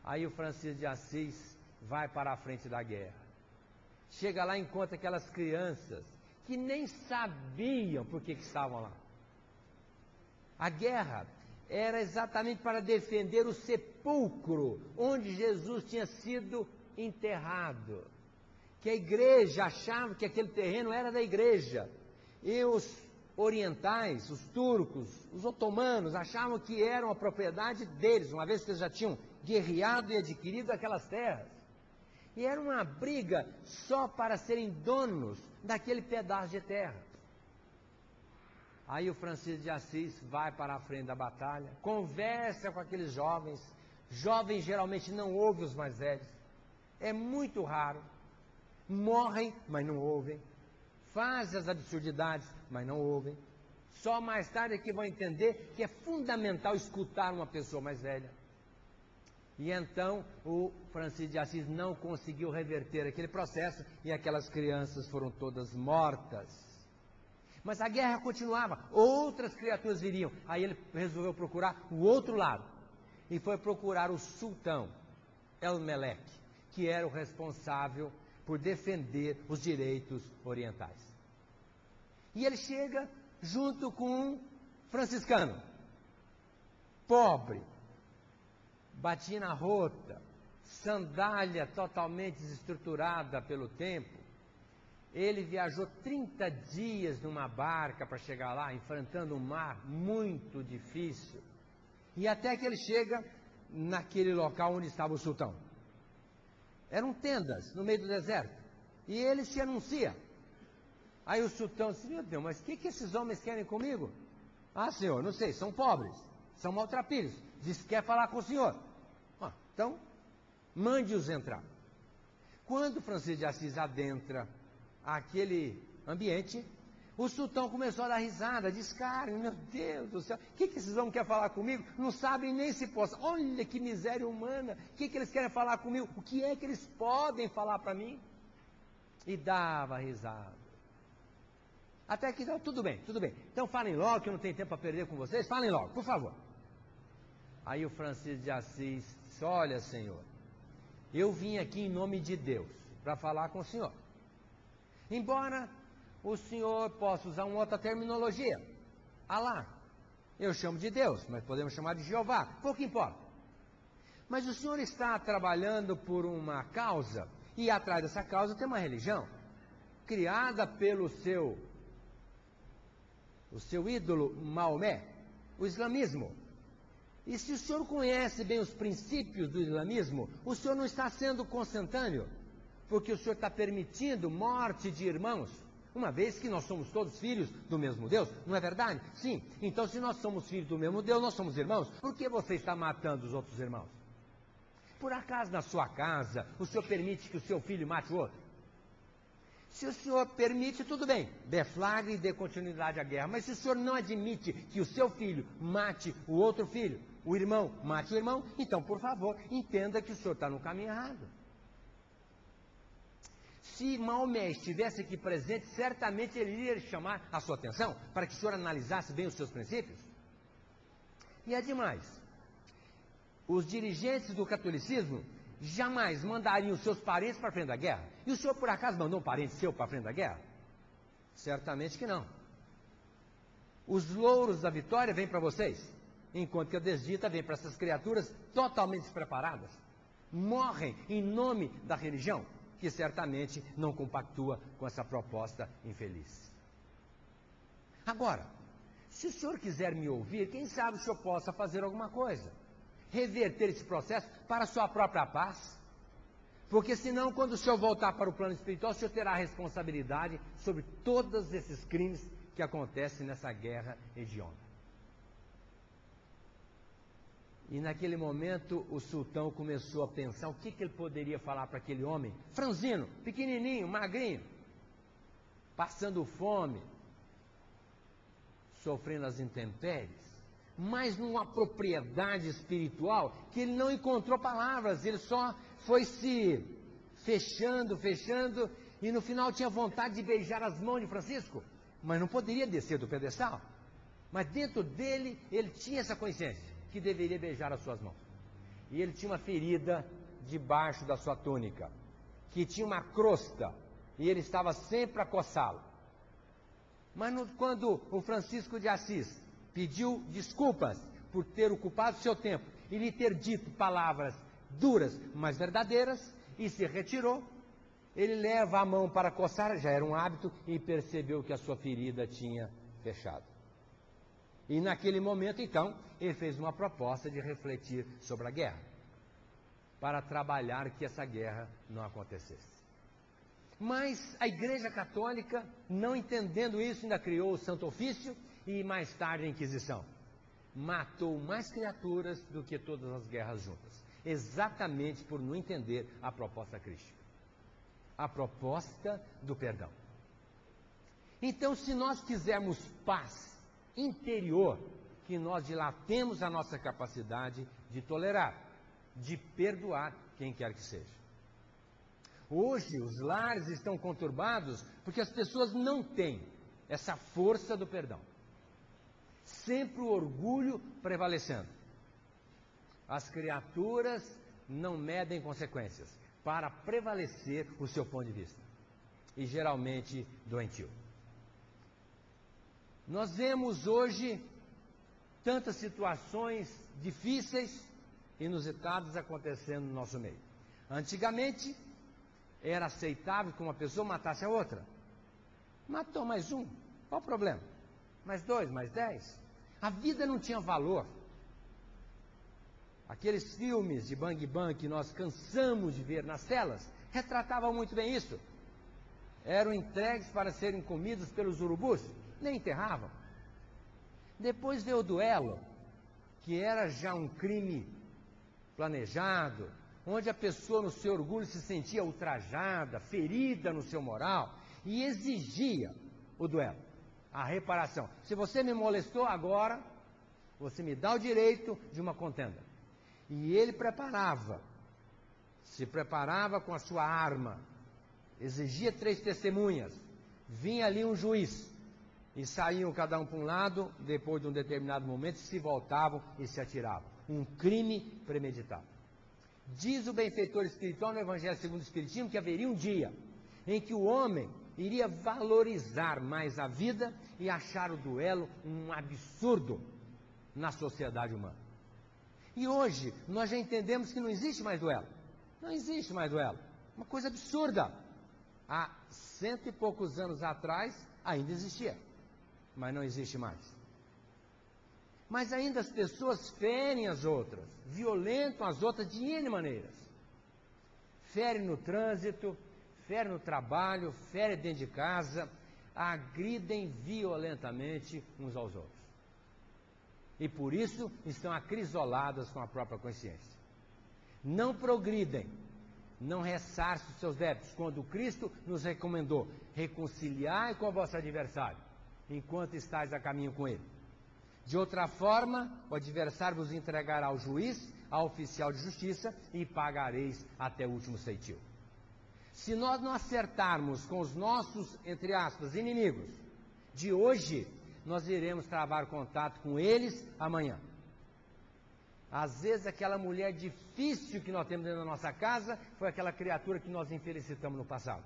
Aí o Francisco de Assis vai para a frente da guerra. Chega lá e encontra aquelas crianças que nem sabiam por que estavam lá. A guerra era exatamente para defender o sepulcro onde Jesus tinha sido enterrado. Que a igreja achava que aquele terreno era da igreja. E os orientais, os turcos, os otomanos, achavam que era uma propriedade deles, uma vez que eles já tinham guerreado e adquirido aquelas terras. E era uma briga só para serem donos daquele pedaço de terra. Aí o Francisco de Assis vai para a frente da batalha, conversa com aqueles jovens. Jovens geralmente não ouvem os mais velhos. É muito raro. Morrem, mas não ouvem. Fazem as absurdidades, mas não ouvem. Só mais tarde é que vão entender que é fundamental escutar uma pessoa mais velha. E então o Francisco de Assis não conseguiu reverter aquele processo e aquelas crianças foram todas mortas. Mas a guerra continuava, outras criaturas viriam. Aí ele resolveu procurar o outro lado. E foi procurar o sultão El-Melek, que era o responsável por defender os direitos orientais. E ele chega junto com um franciscano, pobre, batina rota, sandália totalmente desestruturada pelo tempo. Ele viajou 30 dias numa barca para chegar lá, enfrentando um mar muito difícil. E até que ele chega naquele local onde estava o sultão. Eram tendas no meio do deserto. E ele se anuncia. Aí o sultão disse: meu Deus, mas o que esses homens querem comigo? Ah, senhor, não sei, são pobres, são maltrapilhos. Diz que quer falar com o senhor. Então, mande-os entrar. Quando Francisco de Assis adentra aquele ambiente, o sultão começou a dar risada, diz: cara, meu Deus do céu, o que esses homens querem falar comigo? Não sabem nem se possa. Olha que miséria humana, o que eles querem falar comigo? O que é que eles podem falar para mim? E dava risada. Até que, não, tudo bem. Então falem logo, que eu não tenho tempo para perder com vocês, falem logo, por favor. Aí o Francisco de Assis disse: olha, senhor, eu vim aqui em nome de Deus para falar com o senhor. Embora o senhor possa usar uma outra terminologia, Alá, eu chamo de Deus, mas podemos chamar de Jeová, pouco importa. Mas o senhor está trabalhando por uma causa, e atrás dessa causa tem uma religião, criada pelo seu ídolo Maomé, o islamismo. E se o senhor conhece bem os princípios do islamismo, o senhor não está sendo consentâneo, porque o senhor está permitindo morte de irmãos, uma vez que nós somos todos filhos do mesmo Deus, não é verdade? Sim. Então, se nós somos filhos do mesmo Deus, nós somos irmãos, por que você está matando os outros irmãos? Por acaso na sua casa o senhor permite que o seu filho mate o outro? Se o senhor permite, tudo bem, deflagre e dê continuidade à guerra. Mas se o senhor não admite que o seu filho mate o outro filho, o irmão mate o irmão, então, por favor, entenda que o senhor está no caminho errado. Se Maomé estivesse aqui presente, certamente ele iria chamar a sua atenção para que o senhor analisasse bem os seus princípios. E é demais. Os dirigentes do catolicismo jamais mandariam os seus parentes para a frente da guerra. E o senhor, por acaso, mandou um parente seu para a frente da guerra? Certamente que não. Os louros da vitória vêm para vocês, enquanto que a desdita vem para essas criaturas totalmente despreparadas. Morrem em nome da religião, que certamente não compactua com essa proposta infeliz. Agora, se o senhor quiser me ouvir, quem sabe o senhor possa fazer alguma coisa, reverter esse processo para a sua própria paz, porque senão, quando o senhor voltar para o plano espiritual, o senhor terá a responsabilidade sobre todos esses crimes que acontecem nessa guerra hedionda. E naquele momento o sultão começou a pensar o que ele poderia falar para aquele homem, franzino, pequenininho, magrinho, passando fome, sofrendo as intempéries, mas numa propriedade espiritual que ele não encontrou palavras, ele só foi se fechando, e no final tinha vontade de beijar as mãos de Francisco, mas não poderia descer do pedestal. Mas dentro dele, ele tinha essa consciência, que deveria beijar as suas mãos. E ele tinha uma ferida debaixo da sua túnica, que tinha uma crosta, e ele estava sempre a coçá-la. Mas quando o Francisco de Assis pediu desculpas por ter ocupado seu tempo e lhe ter dito palavras duras, mas verdadeiras, e se retirou, ele leva a mão para coçar, já era um hábito, e percebeu que a sua ferida tinha fechado. E naquele momento, então, ele fez uma proposta de refletir sobre a guerra, para trabalhar que essa guerra não acontecesse. Mas a Igreja Católica, não entendendo isso, ainda criou o Santo Ofício e mais tarde a Inquisição. Matou mais criaturas do que todas as guerras juntas, exatamente por não entender a proposta crística, a proposta do perdão. Então, se nós quisermos paz interior, que nós dilatemos a nossa capacidade de tolerar, de perdoar quem quer que seja. Hoje, os lares estão conturbados porque as pessoas não têm essa força do perdão. Sempre o orgulho prevalecendo. As criaturas não medem consequências para prevalecer o seu ponto de vista. E geralmente doentio. Nós vemos hoje tantas situações difíceis, inusitadas acontecendo no nosso meio. Antigamente, era aceitável que uma pessoa matasse a outra. Matou mais um, qual o problema? Mais 2, mais 10. A vida não tinha valor. Aqueles filmes de Bang Bang que nós cansamos de ver nas telas, retratavam muito bem isso. Eram entregues para serem comidos pelos urubus, nem enterravam. Depois veio o duelo, que era já um crime planejado, onde a pessoa no seu orgulho se sentia ultrajada, ferida no seu moral, e exigia o duelo, a reparação. Se você me molestou agora, você me dá o direito de uma contenda. E ele se preparava com a sua arma, exigia 3 testemunhas, vinha ali um juiz, e saíam cada um para um lado, depois de um determinado momento, se voltavam e se atiravam. Um crime premeditado. Diz o benfeitor espiritual no Evangelho segundo o Espiritismo que haveria um dia em que o homem iria valorizar mais a vida e achar o duelo um absurdo na sociedade humana. E hoje nós já entendemos que não existe mais duelo. Não existe mais duelo. Uma coisa absurda. Há 100 e poucos anos atrás ainda existia, mas não existe mais. Mas ainda as pessoas ferem as outras, violentam as outras de N maneiras. Ferem no trânsito, ferem no trabalho, ferem dentro de casa, agridem violentamente uns aos outros. E por isso estão acrisoladas com a própria consciência. Não progridem, não ressarcem os seus débitos, quando Cristo nos recomendou: reconciliai com o vosso adversário, enquanto estáis a caminho com ele. De outra forma, o adversário vos entregará ao juiz, ao oficial de justiça, e pagareis até o último ceitil. Se nós não acertarmos com os nossos, entre aspas, inimigos de hoje, nós iremos travar contato com eles amanhã. Às vezes aquela mulher difícil que nós temos dentro da nossa casa foi aquela criatura que nós infelicitamos no passado.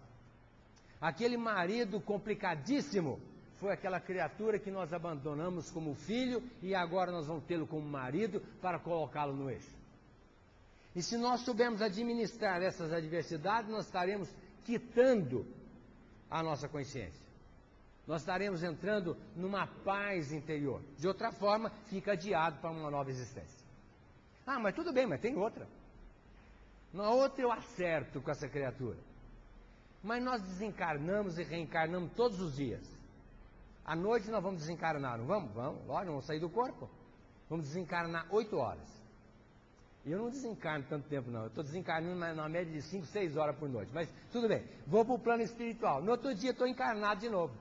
Aquele marido complicadíssimo foi aquela criatura que nós abandonamos como filho e agora nós vamos tê-lo como marido para colocá-lo no eixo. E se nós soubermos administrar essas adversidades, nós estaremos quitando a nossa consciência. Nós estaremos entrando numa paz interior. De outra forma, fica adiado para uma nova existência. Ah, mas tudo bem, mas tem outra. Na outra eu acerto com essa criatura. Mas nós desencarnamos e reencarnamos todos os dias. À noite nós vamos desencarnar, não vamos? Vamos, lógico, vamos sair do corpo. Vamos desencarnar 8 horas. E eu não desencarno tanto tempo não, eu estou desencarnando na média de 5, 6 horas por noite. Mas tudo bem, vou para o plano espiritual. No outro dia estou encarnado de novo.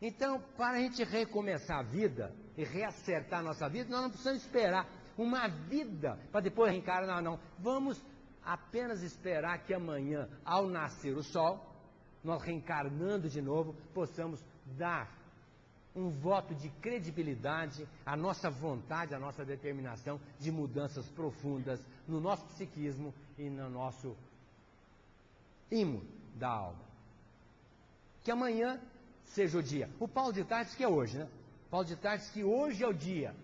Então, para a gente recomeçar a vida e reacertar a nossa vida, nós não precisamos esperar uma vida para depois reencarnar, não. Vamos apenas esperar que amanhã, ao nascer o sol, nós reencarnando de novo, possamos dar um voto de credibilidade à nossa vontade, à nossa determinação de mudanças profundas no nosso psiquismo e no nosso imo da alma. Que amanhã seja o dia. O Paulo de Tarso que é hoje, né? Paulo de Tarso que hoje é o dia.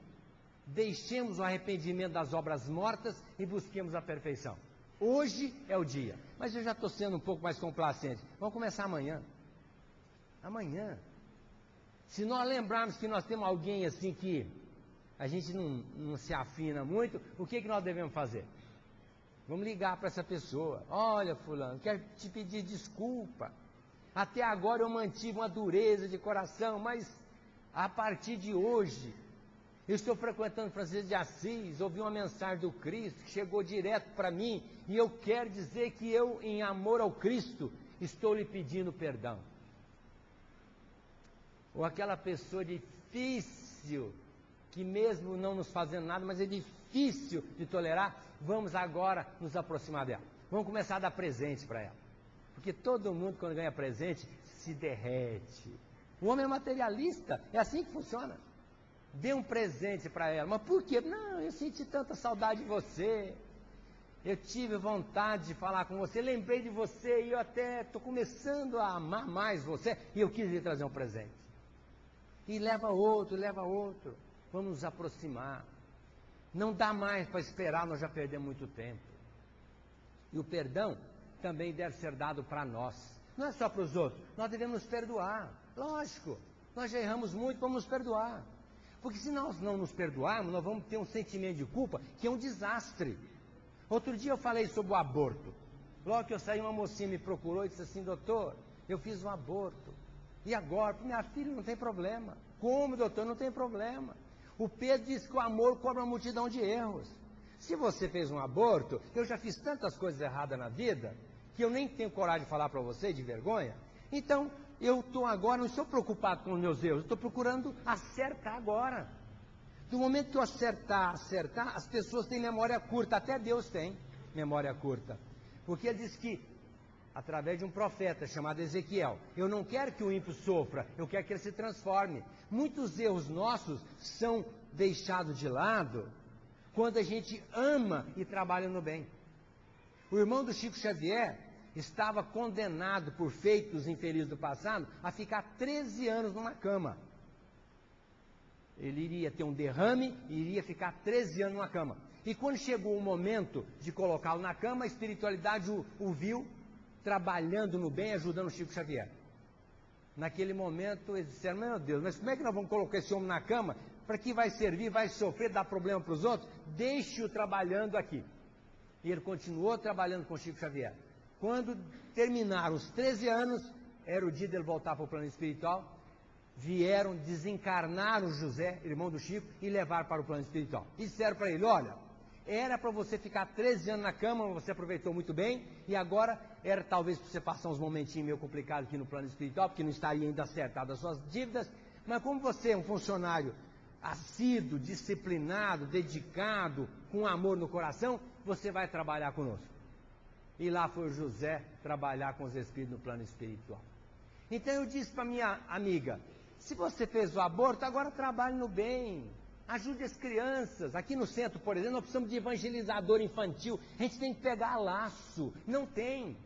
Deixemos o arrependimento das obras mortas e busquemos a perfeição. Hoje é o dia. Mas eu já estou sendo um pouco mais complacente. Vamos começar amanhã. Amanhã. Se nós lembrarmos que nós temos alguém assim que a gente não se afina muito, o que nós devemos fazer? Vamos ligar para essa pessoa. Olha, fulano, quero te pedir desculpa. Até agora eu mantive uma dureza de coração, mas a partir de hoje, eu estou frequentando Francisco de Assis, ouvi uma mensagem do Cristo que chegou direto para mim, e eu quero dizer que eu, em amor ao Cristo, estou lhe pedindo perdão. Ou aquela pessoa difícil, que mesmo não nos fazendo nada, mas é difícil de tolerar, vamos agora nos aproximar dela. Vamos começar a dar presente para ela. Porque todo mundo, quando ganha presente, se derrete. O homem é materialista, é assim que funciona. Dê um presente para ela. Mas por quê? Não, eu senti tanta saudade de você. Eu tive vontade de falar com você, lembrei de você e eu até estou começando a amar mais você e eu quis lhe trazer um presente. E leva outro, leva outro. Vamos nos aproximar. Não dá mais para esperar, nós já perdemos muito tempo. E o perdão também deve ser dado para nós. Não é só para os outros, nós devemos nos perdoar. Lógico, nós já erramos muito, vamos nos perdoar. Porque se nós não nos perdoarmos, nós vamos ter um sentimento de culpa que é um desastre. Outro dia eu falei sobre o aborto. Logo que eu saí, uma mocinha me procurou e disse assim: doutor, eu fiz um aborto. E agora? Minha filha, não tem problema. Como, doutor? Não tem problema. O Pedro disse que o amor cobra uma multidão de erros. Se você fez um aborto, eu já fiz tantas coisas erradas na vida, que eu nem tenho coragem de falar para você, de vergonha. Então, eu estou agora, não estou preocupado com os meus erros, estou procurando acertar agora. Do momento que eu acertar, as pessoas têm memória curta, até Deus tem memória curta. Porque ele diz que, através de um profeta chamado Ezequiel, eu não quero que o ímpio sofra, eu quero que ele se transforme. Muitos erros nossos são deixados de lado quando a gente ama e trabalha no bem. O irmão do Chico Xavier estava condenado por feitos infelizes do passado a ficar 13 anos numa cama. Ele iria ter um derrame e iria ficar 13 anos numa cama. E quando chegou o momento de colocá-lo na cama, a espiritualidade o viu trabalhando no bem, ajudando o Chico Xavier. Naquele momento eles disseram: meu Deus, mas como é que nós vamos colocar esse homem na cama? Para que vai servir, vai sofrer, dar problema para os outros? Deixe-o trabalhando aqui. E ele continuou trabalhando com o Chico Xavier. Quando terminaram os 13 anos, era o dia dele voltar para o plano espiritual. Vieram, desencarnaram o José, irmão do Chico, e levaram para o plano espiritual. E disseram para ele: olha, era para você ficar 13 anos na cama, você aproveitou muito bem, e agora era talvez para você passar uns momentinhos meio complicados aqui no plano espiritual, porque não estaria ainda acertado as suas dívidas, mas como você é um funcionário assíduo, disciplinado, dedicado, com amor no coração, você vai trabalhar conosco. E lá foi o José trabalhar com os espíritos no plano espiritual. Então eu disse para minha amiga: se você fez o aborto, agora trabalhe no bem, ajude as crianças. Aqui no centro, por exemplo, nós precisamos de evangelizador infantil. A gente tem que pegar laço, não tem.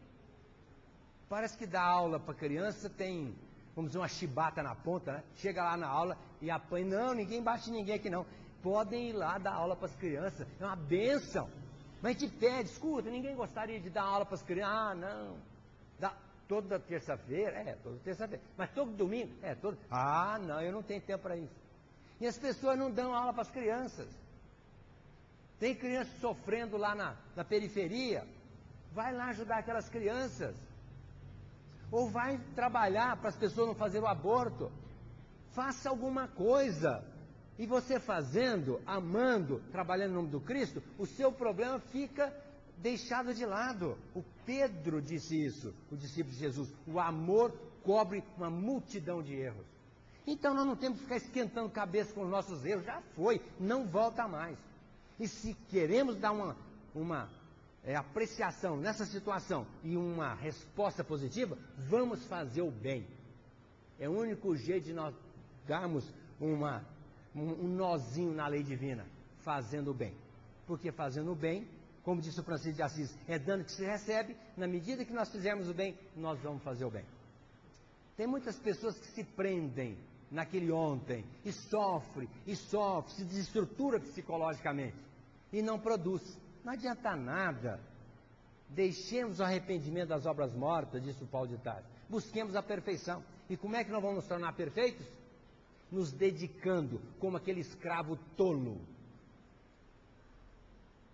Parece que dá aula para criança, tem, vamos dizer, uma chibata na ponta, né? Chega lá na aula e apanha: não, ninguém bate ninguém aqui não. Podem ir lá dar aula para as crianças, é uma bênção. Mas a gente pede: escuta, ninguém gostaria de dar aula para as crianças? Ah, não. Toda terça-feira? Toda terça-feira. Mas todo domingo? Todo. Ah, não, eu não tenho tempo para isso. E as pessoas não dão aula para as crianças. Tem crianças sofrendo lá na periferia. Vai lá ajudar aquelas crianças. Ou vai trabalhar para as pessoas não fazerem o aborto. Faça alguma coisa. E você fazendo, amando, trabalhando em nome do Cristo, o seu problema fica deixado de lado. O Pedro disse isso, o discípulo de Jesus: o amor cobre uma multidão de erros. Então nós não temos que ficar esquentando cabeça com os nossos erros, já foi, não volta mais. E se queremos dar uma apreciação nessa situação e uma resposta positiva, vamos fazer o bem. É o único jeito de nós darmos um nozinho na lei divina, fazendo o bem. Porque fazendo o bem, como disse o Francisco de Assis, é dando que se recebe. Na medida que nós fizermos o bem, nós vamos fazer o bem. Tem muitas pessoas que se prendem naquele ontem, e sofre, se desestrutura psicologicamente, e não produz. Não adianta nada. Deixemos o arrependimento das obras mortas, disse o Paulo de Tarso. Busquemos a perfeição. E como é que nós vamos nos tornar perfeitos? Nos dedicando como aquele escravo tolo,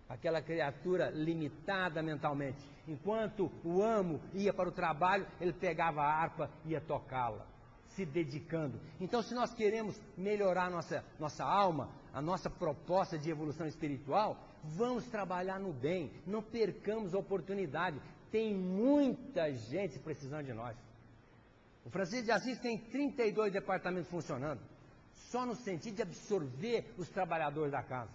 aquela criatura limitada mentalmente. Enquanto o amo ia para o trabalho, ele pegava a harpa e ia tocá-la, se dedicando. Então, se nós queremos melhorar nossa alma, a nossa proposta de evolução espiritual, vamos trabalhar no bem, não percamos a oportunidade. Tem muita gente precisando de nós. O Francisco de Assis tem 32 departamentos funcionando, só no sentido de absorver os trabalhadores da casa.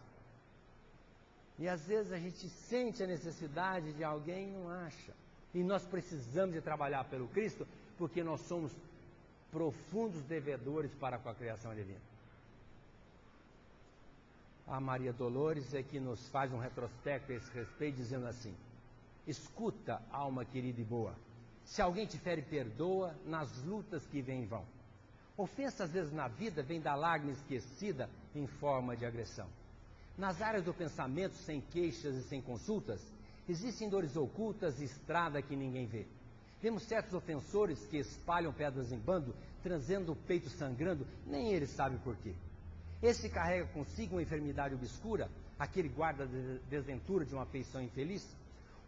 E às vezes a gente sente a necessidade de alguém e não acha. E nós precisamos de trabalhar pelo Cristo, porque nós somos profundos devedores para com a criação divina. A Maria Dolores é que nos faz um retrospecto a esse respeito, dizendo assim: escuta, alma querida e boa, se alguém te fere, perdoa, nas lutas que vêm vão. Ofensa às vezes na vida vem da lágrima esquecida em forma de agressão. Nas áreas do pensamento, sem queixas e sem consultas, existem dores ocultas e estrada que ninguém vê. Vemos certos ofensores que espalham pedras em bando, trazendo o peito sangrando, nem ele sabe por quê. Esse carrega consigo uma enfermidade obscura, aquele guarda a desventura de uma afeição infeliz.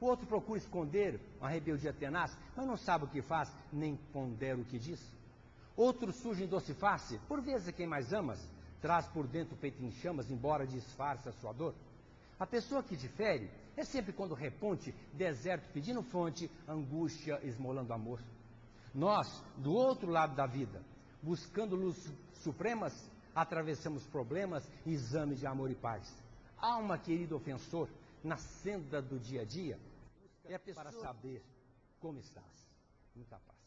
O outro procura esconder uma rebeldia tenaz, mas não sabe o que faz, nem pondera o que diz. Outro surge em doce face, por vezes quem mais amas, traz por dentro o peito em chamas, embora disfarce a sua dor. A pessoa que difere é sempre quando reponte, deserto pedindo fonte, angústia esmolando amor. Nós, do outro lado da vida, buscando luz supremas, atravessamos problemas e exames de amor e paz. Alma querido ofensor, na senda do dia a dia, é a pessoa para saber como estás. Muita paz.